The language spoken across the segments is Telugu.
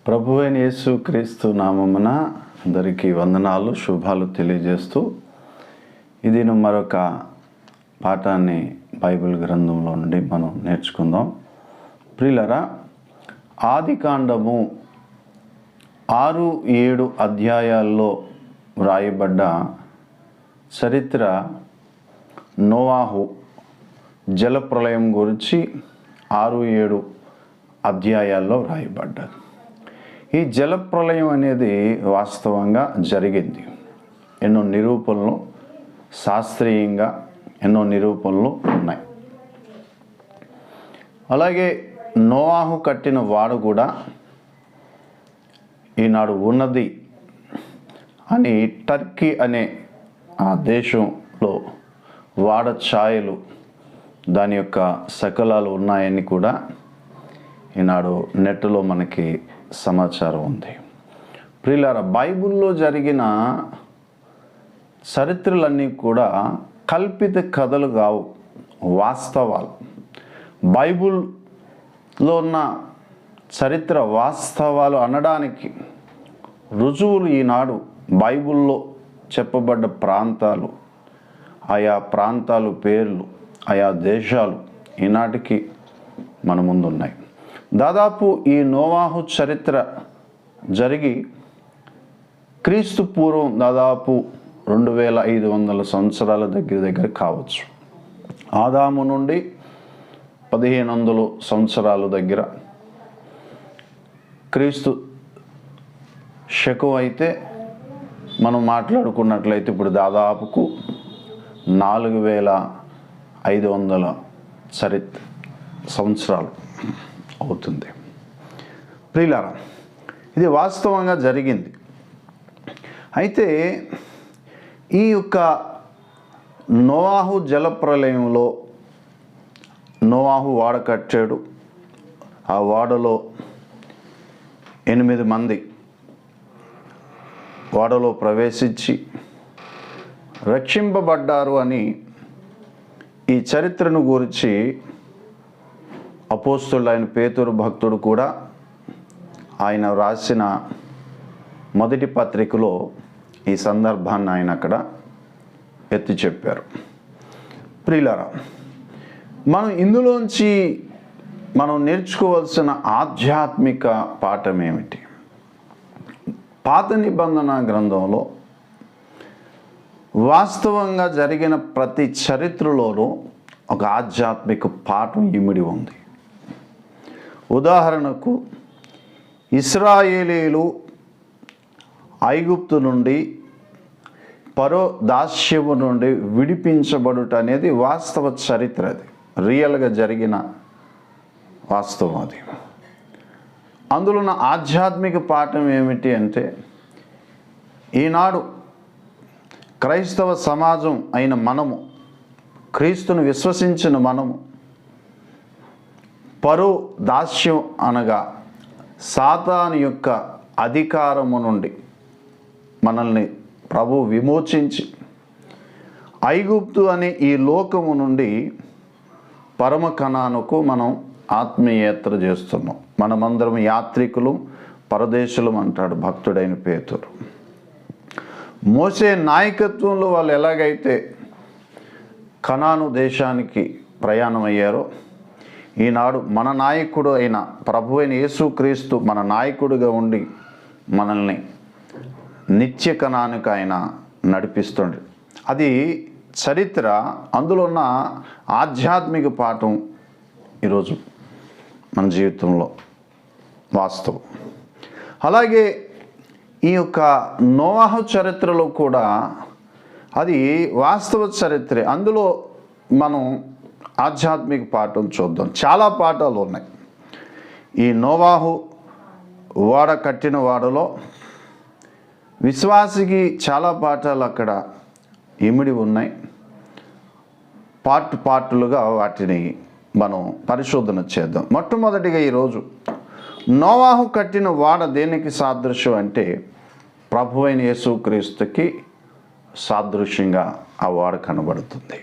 ప్రభువైన యేసు క్రీస్తు నామమున అందరికీ వందనాలు, శుభాలు తెలియజేస్తూ ఇది మరొక పాఠాన్ని బైబిల్ గ్రంథంలో నుండి మనం నేర్చుకుందాం. ప్రియులారా, ఆదికాండము 6-7 అధ్యాయాల్లో వ్రాయబడ్డ చరిత్ర నోవాహు జలప్రళయం గురించి 6-7 అధ్యాయాల్లో వ్రాయబడ్డది. ఈ జలప్రళయం అనేది వాస్తవంగా జరిగింది. ఎన్నో నిరూపణలు, శాస్త్రీయంగా ఎన్నో నిరూపణలు ఉన్నాయి. అలాగే నోవాహు కట్టిన వాడ కూడా ఈనాడు ఉన్నది అని టర్కీ అనే ఆ దేశంలో వాడ ఛాయలు, దాని యొక్క శకలాలు ఉన్నాయని కూడా ఈనాడు నెట్లో మనకి సమాచారం ఉంది. ప్రియులారా, బైబిల్లో జరిగిన చరిత్రలన్నీ కూడా కల్పిత కథలు కావు, వాస్తవాలు. బైబిల్లో ఉన్న చరిత్ర వాస్తవాలు అనడానికి రుజువులు ఈనాడు బైబిల్లో చెప్పబడ్డ ప్రాంతాలు, ఆయా ప్రాంతాలు పేర్లు, ఆయా దేశాలు ఈనాటికి మన ముందున్నాయి. దాదాపు ఈ నోవాహు చరిత్ర జరిగి క్రీస్తు పూర్వం దాదాపు 2500 సంవత్సరాల దగ్గర కావచ్చు. ఆదాము నుండి 1500 సంవత్సరాల దగ్గర క్రీస్తు శకం అయితే మనం మాట్లాడుకున్నట్లయితే ఇప్పుడు దాదాపుకు 4500 సంవత్సరాలు అవుతుంది. ప్రియులారా, ఇది వాస్తవంగా జరిగింది. అయితే ఈ యొక్క నోవాహు జలప్రలయంలో నోవాహు వాడ కట్టాడు. ఆ వాడలో 8 మంది వాడలో ప్రవేశించి రక్షింపబడ్డారు అని ఈ చరిత్రను గురించి అపోస్తలుడైన పేతురు భక్తుడు కూడా ఆయన రాసిన మొదటి పత్రికలో ఈ సందర్భాన్ని ఆయన అక్కడ ఎత్తి చెప్పారు. ప్రియులారా, మనం ఇందులోంచి మనం నేర్చుకోవాల్సిన ఆధ్యాత్మిక పాఠం ఏమిటి? పాత నిబంధన గ్రంథంలో వాస్తవంగా జరిగిన ప్రతి చరిత్రలోనూ ఒక ఆధ్యాత్మిక పాఠం ఇమిడి ఉంది. ఉదాహరణకు, ఇశ్రాయేలీలు ఐగుప్తు నుండి ఫరో దాస్యము నుండి విడిపించబడుట అనేది వాస్తవ చరిత్ర. అది రియల్గా జరిగిన వాస్తవం. అది అందులో ఉన్న ఆధ్యాత్మిక పాఠం ఏమిటి అంటే, ఈనాడు క్రైస్తవ సమాజం అయిన మనము, క్రీస్తును విశ్వసించిన మనము, ఫరో దాస్యం అనగా సాతాను యొక్క అధికారము నుండి మనల్ని ప్రభు విమోచించి ఐగుప్తు అనే ఈ లోకము నుండి పరమ కణానుకు మనం ఆత్మీయయాత్ర చేస్తున్నాం. మనమందరం యాత్రికులు, పరదేశులం అంటాడు భక్తుడైన పేతురు. మోసే నాయకత్వంలో వాళ్ళు ఎలాగైతే కనాను దేశానికి ప్రయాణం అయ్యారో, ఈనాడు మన నాయకుడు అయిన ప్రభు అయిన యేసుక్రీస్తు మన నాయకుడిగా ఉండి మనల్ని నిత్య కణానికి ఆయన నడిపిస్తుండే. అది చరిత్ర. అందులో ఉన్న ఆధ్యాత్మిక పాఠం ఈరోజు మన జీవితంలో వాస్తవం. అలాగే ఈ యొక్క నోవాహు చరిత్రలో కూడా అది వాస్తవ చరిత్రే. అందులో మనం ఆధ్యాత్మిక పాఠం చూద్దాం. చాలా పాఠాలు ఉన్నాయి. ఈ నోవాహు వాడ కట్టిన వాడలో విశ్వాసికి చాలా పాఠాలు అక్కడ ఇమిడి ఉన్నాయి. పార్టులుగా వాటిని మనం పరిశోధన చేద్దాం. మొట్టమొదటిగా ఈరోజు నోవాహు కట్టిన వాడ దేనికి సాదృశ్యం అంటే, ప్రభువైన యేసుక్రీస్తుకి సాదృశ్యంగా ఆ వాడ కనబడుతుంది.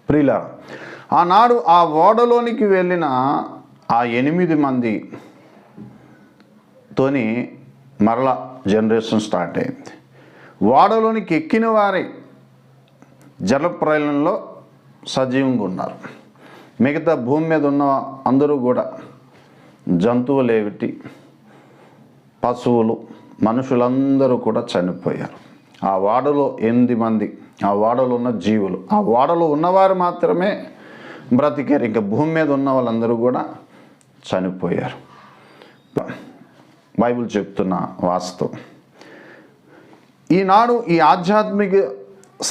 ప్రియులారా, ఆనాడు ఆ ఓడలోనికి వెళ్ళిన ఆ 8 మంది తోని మరలా జనరేషన్ స్టార్ట్ అయింది. ఓడలోనికి ఎక్కిన వారే జలప్రలయంలో సజీవంగా ఉన్నారు. మిగతా భూమి మీద ఉన్న అందరూ కూడా జంతువులు ఏమిటి, పశువులు, మనుషులందరూ కూడా చనిపోయారు. ఆ ఓడలో 8 మంది, ఆ ఓడలో ఉన్న జీవులు, ఆ ఓడలో ఉన్నవారు మాత్రమే బ్రతికారు. ఇంకా భూమి మీద ఉన్న వాళ్ళందరూ కూడా చనిపోయారు. బైబిల్ చెప్తున్న వాస్తవం. ఈనాడు ఈ ఆధ్యాత్మిక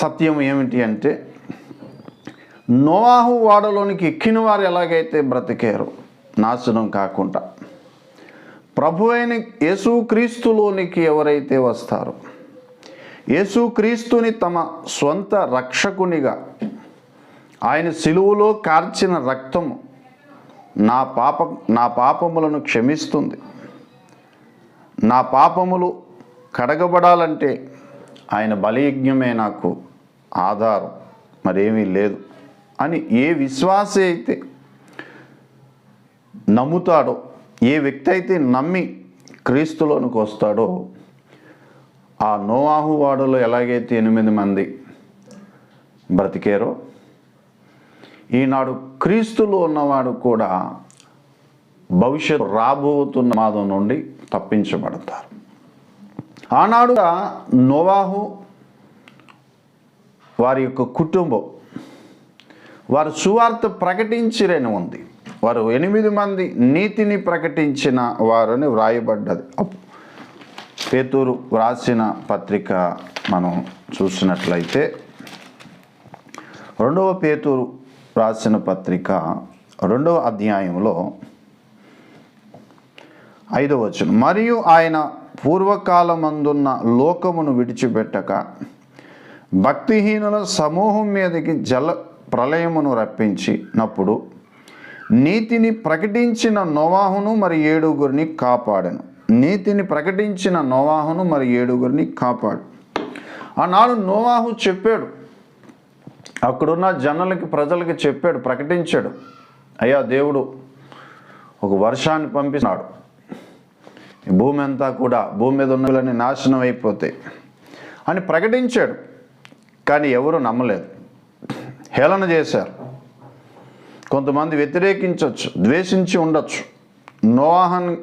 సత్యం ఏమిటి అంటే, నోవాహు ఓడలోనికి ఎక్కిన వారు ఎలాగైతే బ్రతికారో నాశనం కాకుండా, ప్రభు అయిన యేసుక్రీస్తులోనికి ఎవరైతే వస్తారో, యేసుక్రీస్తుని తమ స్వంత రక్షకునిగా, ఆయన సిలువలో కార్చిన రక్తము నా పాపములను క్షమిస్తుంది, నా పాపములు కడగబడాలంటే ఆయన బలియజ్ఞమే నాకు ఆధారం, మరేమీ లేదు అని ఏ విశ్వాసి అయితే నమ్ముతాడో, ఏ వ్యక్తి అయితే నమ్మి క్రీస్తులోనికి వస్తాడో, ఆ నోవాహు ఓడలో ఎలాగైతే 8 మంది బ్రతికారో, ఈనాడు క్రీస్తులో ఉన్నవాడు కూడా భవిష్యత్తు రాబోతున్న ప్రమాదం నుండి తప్పించబడతారు. ఆనాడు నోవాహు వారి యొక్క కుటుంబం వారు సువార్త ప్రకటించిరని ఉంది. వారు 8 మంది నీతిని ప్రకటించిన వారని వ్రాయబడ్డది. పేతురు వ్రాసిన పత్రిక మనం చూసినట్లయితే, 2వ పేతురు రాసిన పత్రిక 2వ అధ్యాయంలో 5వ వచనం, మరియు ఆయన పూర్వకాలమందున్న లోకమును విడిచిపెట్టక భక్తిహీనుల సమూహం మీదకి జల ప్రళయమును రప్పించినప్పుడు నీతిని ప్రకటించిన నోవాహును మరి 7 కాపాడను. నీతిని ప్రకటించిన నోవాహును మరి 7 కాపాడు. ఆనాడు నోవాహు చెప్పాడు, అక్కడున్న జనులకి, ప్రజలకి చెప్పాడు, ప్రకటించాడు, అయ్యా దేవుడు ఒక వర్షాన్ని పంపిస్తున్నాడు, భూమి అంతా కూడా, భూమి మీద ఉన్నవన్నీ నాశనం అయిపోతాయి అని ప్రకటించాడు. కానీ ఎవరు నమ్మలేదు, హేళన చేశారు. కొంతమంది వ్యతిరేకించవచ్చు, ద్వేషించి ఉండొచ్చు, నోవాహుని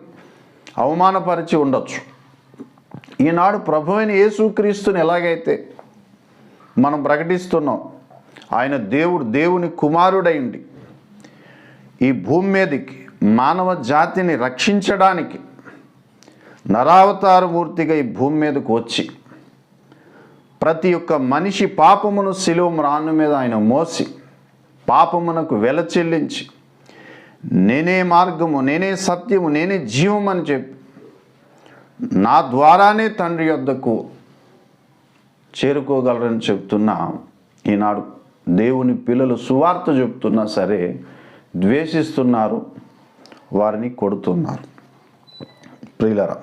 అవమానపరిచి ఉండొచ్చు. ఈనాడు ప్రభు అయిన యేసుక్రీస్తుని ఎలాగైతే మనం ప్రకటిస్తున్నాం, ఆయన దేవుని కుమారుడైండి ఈ భూమి మీదకి మానవ జాతిని రక్షించడానికి నరావతారమూర్తిగా ఈ భూమి మీదకు వచ్చి ప్రతి ఒక్క మనిషి పాపమును శిలువ మ్రాను మీద ఆయన మోసి పాపమునకు వెల చెల్లించి, నేనే మార్గము, నేనే సత్యము, నేనే జీవం అని చెప్పి నా ద్వారానే తండ్రి యొద్దకు చేరుకోగలరని చెప్తున్నా ఈనాడు దేవుని పిల్లలు సువార్త చెప్తున్నా సరే ద్వేషిస్తున్నారు, వారిని కొడుతున్నారు. ప్రియులారా,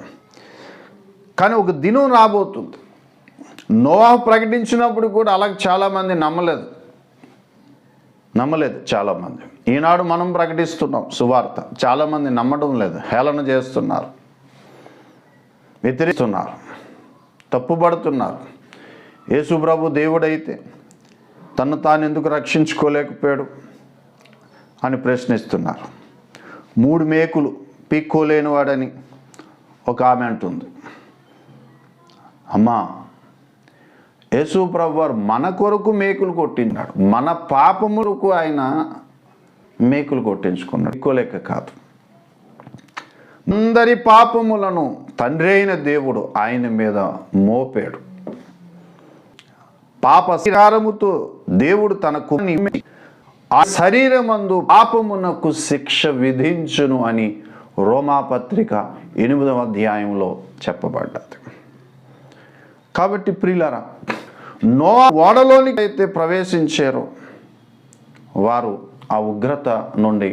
కానీ ఒక దినం రాబోతుంది, నోవాహు ప్రకటించినప్పుడు కూడా అలాగే చాలామంది నమ్మలేదు చాలామంది. ఈనాడు మనం ప్రకటిస్తున్నాం సువార్త, చాలామంది నమ్మడం లేదు, హేళన చేస్తున్నారు, వ్యతిరేకిస్తున్నారు, తప్పుపడుతున్నారు. యేసు ప్రభు దేవుడైతే తను తాను ఎందుకు రక్షించుకోలేకపోయాడు అని ప్రశ్నిస్తున్నారు. 3 మేకులు పీక్కోలేనివాడని ఒక ఆమె అంటుంది. అమ్మా, యేసు ప్రభు వారు మన కొరకు మేకులు కొట్టించాడు, మన పాపములకు ఆయన మేకులు కొట్టించుకున్నాడు, పీక్కోలేక కాదు. అందరి పాపములను తండ్రి అయిన దేవుడు ఆయన మీద మోపాడు. పాప శరీరముతో దేవుడు తనకు ఆ శరీరమందు పాపమునకు శిక్ష విధించును అని రోమాపత్రిక 8వ అధ్యాయంలో చెప్పబడ్డది. కాబట్టి ప్రియులారా, నోవా ఓడలోనికి అయితే ప్రవేశించారో వారు ఆ ఉగ్రత నుండి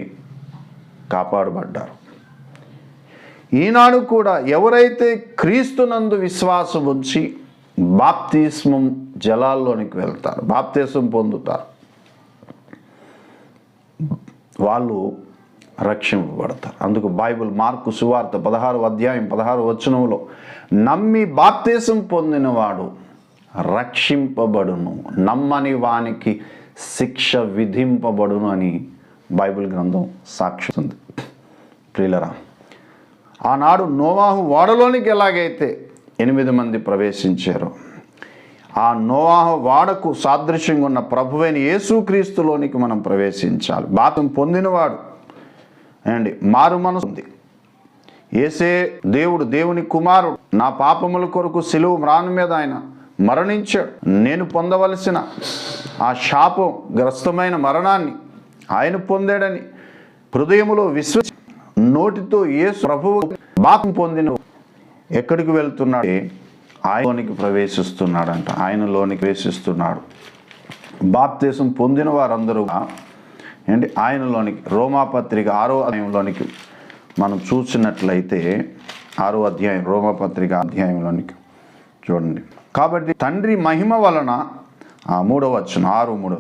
కాపాడబడ్డారు. ఈనాడు కూడా ఎవరైతే క్రీస్తునందు విశ్వాసం ఉంచి బాప్తిస్మం జలాల్లోనికి వెళ్తారు, బాప్తిస్మం పొందుతారు, వాళ్ళు రక్షింపబడతారు. అందుకు బైబిల్ మార్కు సువార్త 16వ అధ్యాయం 16వ వచనంలో నమ్మి బాప్తిసం పొందినవాడు రక్షింపబడును, నమ్మని వానికి శిక్ష విధింపబడును అని బైబిల్ గ్రంథం సాక్షిస్తుంది. ప్రియులరా, ఆనాడు నోవాహు ఓడలోనికి ఎలాగైతే 8 మంది ప్రవేశించారో, ఆ నోవాహు వాడకు సాదృశ్యంగా ఉన్న ప్రభువైన యేసుక్రీస్తులోనికి మనం ప్రవేశించాలి. బాప్తిసం పొందినవాడు అండి మారు మనసు ఉంది. యేసే దేవుడు, దేవుని కుమారుడు, నా పాపముల కొరకు సిలువ మ్రాను మీద ఆయన మరణించాడు. నేను పొందవలసిన ఆ శాపగ్రస్తమైన మరణాన్ని ఆయన పొందాడని హృదయములో విశ్వసి నోటితో యేసు ప్రభువు బాప్తిసం పొందిన ఎక్కడికి వెళ్తున్నాడు? ఆయనలోనికి ప్రవేశిస్తున్నాడంట. ఆయనలోనికి ప్రవేశిస్తున్నాడు. బాప్తిసం పొందిన వారందరూ ఏంటి ఆయనలోనికి, రోమాపత్రిక 6వ అధ్యాయంలోనికి మనం చూసినట్లయితే 6వ అధ్యాయం రోమాపత్రిక అధ్యాయంలోనికి చూడండి. కాబట్టి తండ్రి మహిమ వలన 3వ వచనం 6:3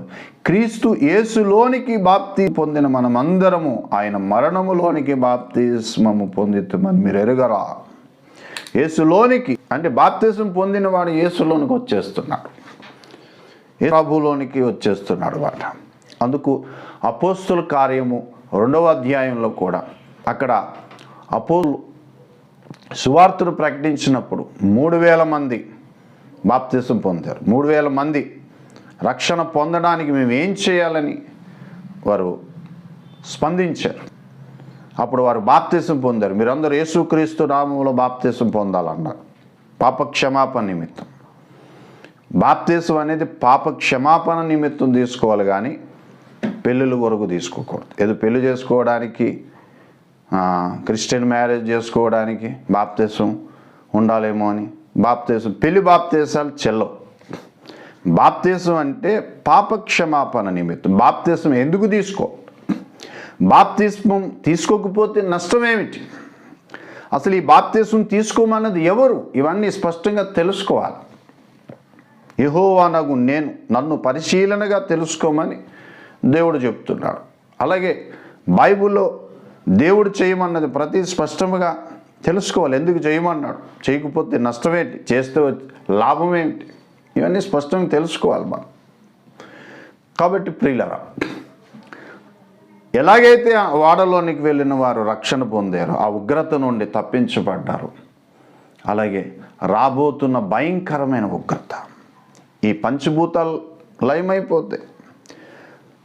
క్రీస్తు యేసులోనికి బాప్తి పొందిన మనమందరము ఆయన మరణములోనికి బాప్తిస్మము పొందితుమని మీరు ఎరుగరా. యేసులోనికి అంటే బాప్తిసం పొందిన వాడు యేసులోనికి వచ్చేస్తున్నాడు, ప్రభులోనికి వచ్చేస్తున్నాడు వాట. అందుకు అపోస్తుల కార్యము 2వ అధ్యాయంలో కూడా అక్కడ సువార్తను ప్రకటించినప్పుడు 3000 మంది బాప్తిసం పొందారు. 3000 మంది రక్షణ పొందడానికి మేము ఏం చేయాలని వారు స్పందించారు. అప్పుడు వారు బాప్తిసం పొందారు. మీరందరూ యేసుక్రీస్తు నామములో బాప్తిసం పొందాలన్నారు, పాప క్షమాపణ నిమిత్తం. బాప్తిసం అనేది పాప క్షమాపణ నిమిత్తం తీసుకోవాలి, కానీ పెళ్ళిళ్ళ కొరకు తీసుకోకూడదు. ఏదో పెళ్లి చేసుకోవడానికి, క్రిస్టియన్ మ్యారేజ్ చేసుకోవడానికి బాప్తిసం ఉండాలేమో అని పెళ్లి బాప్తిసాలు చెల్లవు. బాప్తిసం అంటే పాప క్షమాపణ నిమిత్తం. బాప్తిసం ఎందుకు తీసుకో? బాప్తిస్మం తీసుకోకపోతే నష్టం ఏమిటి? అసలు ఈ బాప్తిసం తీసుకోమన్నది ఎవరు? ఇవన్నీ స్పష్టంగా తెలుసుకోవాలి. యెహోవానగు నేను, నన్ను పరిశీలనగా తెలుసుకోమని దేవుడు చెప్తున్నాడు. అలాగే బైబిల్లో దేవుడు చేయమన్నది ప్రతి స్పష్టంగా తెలుసుకోవాలి. ఎందుకు చేయమన్నాడు, చేయకపోతే నష్టమేంటి, చేస్తే లాభం ఏమిటి, ఇవన్నీ స్పష్టంగా తెలుసుకోవాలి మనం. కాబట్టి ప్రియులరా, ఎలాగైతే వాడలోనికి వెళ్ళిన వారు రక్షణ పొందారో, ఆ ఉగ్రత నుండి తప్పించబడ్డారు, అలాగే రాబోతున్న భయంకరమైన ఉగ్రత, ఈ పంచభూతాలు లయమైపోతాయి.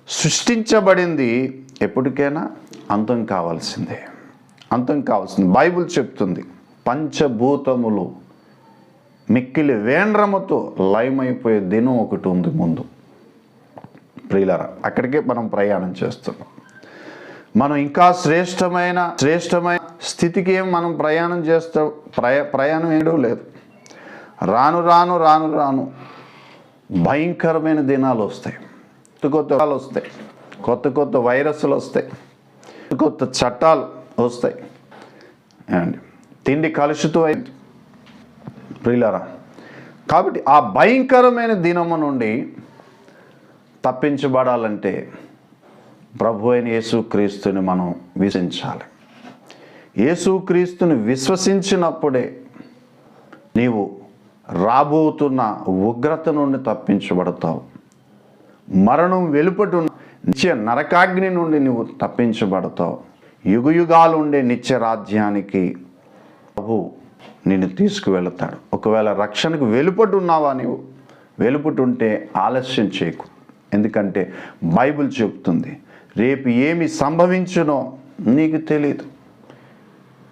సృష్టించబడింది ఎప్పటికైనా అంతం కావాల్సిందే, అంతం కావాల్సింది. బైబిల్ చెప్తుంది పంచభూతములు మిక్కిలి వేండ్రముతో లయమైపోయే దినం ఒకటి ఉంది ముందు. ప్రియులారా, అక్కడికే మనం ప్రయాణం చేస్తున్నాం. మనం ఇంకా శ్రేష్టమైన స్థితికి ఏం మనం ప్రయాణం చేస్తాం, ప్రయాణం ఏడో లేదు. రాను రాను రాను రాను భయంకరమైన దినాలు వస్తాయి. కొత్త వస్తాయి, కొత్త వైరస్లు వస్తాయి, కొత్త చట్టాలు వస్తాయి అండి. తిండి కలుషితం అయింది ప్రియులారా. కాబట్టి ఆ భయంకరమైన దినము నుండి తప్పించబడాలంటే ప్రభు అయిన యేసుక్రీస్తుని మనం విశ్వసించాలి. యేసుక్రీస్తుని విశ్వసించినప్పుడే నీవు రాబోతున్న ఉగ్రత నుండి తప్పించబడతావు. మరణం వెలుపటి నిత్య నరకాగ్ని నుండి నువ్వు తప్పించబడతావు. యుగయుగాలు ఉండే నిత్య రాజ్యానికి ప్రభు నిన్ను తీసుకువెళతాడు. ఒకవేళ రక్షణకు వెలుపటి ఉన్నావా, నీవు వెలుపటి ఉంటే ఆలస్యం చేయకు. ఎందుకంటే బైబిల్ చెప్తుంది, రేపు ఏమి సంభవించునో నీకు తెలియదు.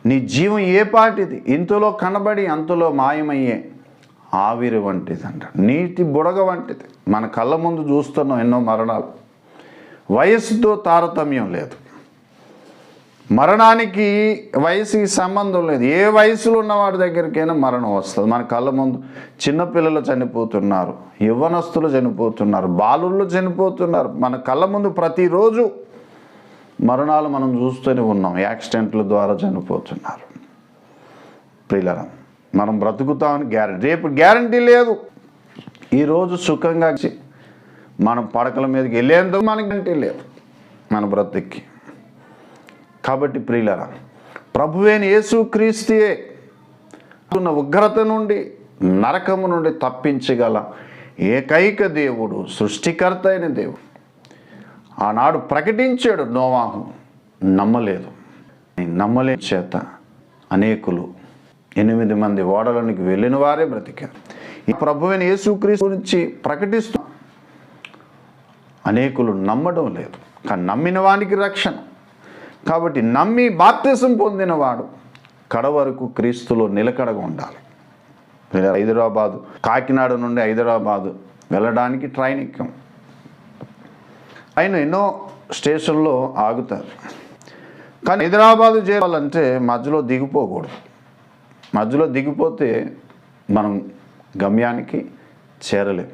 నీ జీవం ఏ పాటిది, ఇంతలో కనబడి అంతలో మాయమయ్యే ఆవిరి వంటిది అంట, నీటి బుడగ వంటిది. మన కళ్ళ ముందు చూస్తున్నాం ఎన్నో మరణాలు. వయస్సుతో తారతమ్యం లేదు, మరణానికి వయసుకి సంబంధం లేదు. ఏ వయసులో ఉన్నవాడి దగ్గరికైనా మరణం వస్తుంది. మన కళ్ళ ముందు చిన్నపిల్లలు చనిపోతున్నారు, యవ్వనస్తులు చనిపోతున్నారు, బాలుళ్ళు చనిపోతున్నారు. మన కళ్ళ ముందు ప్రతిరోజు మరణాలు మనం చూస్తూనే ఉన్నాం. యాక్సిడెంట్ల ద్వారా చనిపోతున్నారు. ప్రియులారా, మనం బ్రతుకుతామని రేపు గ్యారంటీ లేదు. ఈరోజు సుఖంగా మనం పడకల మీదకి వెళ్ళేందుకు మనకి గ్యారంటీ లేదు మన బ్రతుక్కి. కాబట్టి ప్రియులరా, ప్రభువైన యేసుక్రీస్తుయే ఉన్న ఉగ్రత నుండి, నరకము నుండి తప్పించగల ఏకైక దేవుడు, సృష్టికర్త అయిన దేవుడు. ఆనాడు ప్రకటించాడు నోవాహు, నమ్మలేదు. నమ్మలే చేత అనేకులు 8 మంది ఓడలోనికి వెళ్ళిన వారే బ్రతికారు. ఈ ప్రభువైన యేసుక్రీస్తు గురించి ప్రకటిస్తూ అనేకులు నమ్మడం లేదు. కానీ నమ్మిన వానికి రక్షణ. కాబట్టి నమ్మి బాప్తిసం పొందినవాడు కడవరకు క్రీస్తులో నిలకడగా ఉండాలి. హైదరాబాదు, కాకినాడ నుండి హైదరాబాదు వెళ్ళడానికి ట్రైన్ ఎక్కాం. ఆయన ఎన్నో స్టేషన్లో ఆగుతారు. కానీ హైదరాబాదు చేరాలంటే మధ్యలో దిగిపోకూడదు. మధ్యలో దిగిపోతే మనం గమ్యానికి చేరలేం.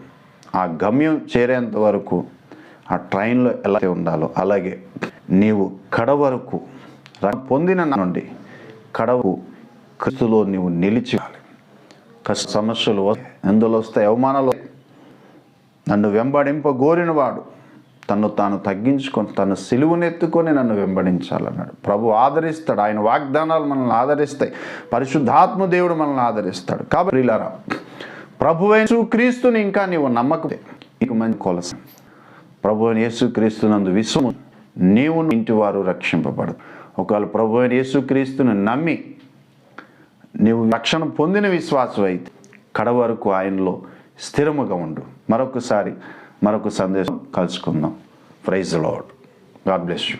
ఆ గమ్యం చేరేంత వరకు ఆ ట్రైన్లో ఎలా ఉండాలో అలాగే నీవు కడవరకు పొందిన నుండి కడవకు క్రీస్తులో నీవు నిలిచివాలి. కష్ట సమస్యలు ఎందులో వస్తాయి, అవమానాలు. నన్ను వెంబడింపగోరిన వాడు తను తాను తగ్గించుకొని తన సిలువనెత్తుకొని నన్ను వెంబడించాలన్నాడు. ప్రభు ఆదరిస్తాడు. ఆయన వాగ్దానాలు మనల్ని ఆదరిస్తాయి. పరిశుద్ధాత్మ దేవుడు మనల్ని ఆదరిస్తాడు. కాబట్టి ప్రియులారా, ప్రభువైన యేసుక్రీస్తుని ఇంకా నీవు నమ్మకం నీకు మంచి కొలస. ప్రభువైన యేసుక్రీస్తునందు విశ్వము నీవు ఇంటి వారు రక్షింపబడదు. ఒకవేళ ప్రభువైన యేసుక్రీస్తుని నమ్మి నీవు రక్షణ పొందిన విశ్వాసం అయితే కడవరకు ఆయనలో స్థిరముగా ఉండు. మరొక సందేశం కలుసుకుందాం. Praise the Lord. God bless you.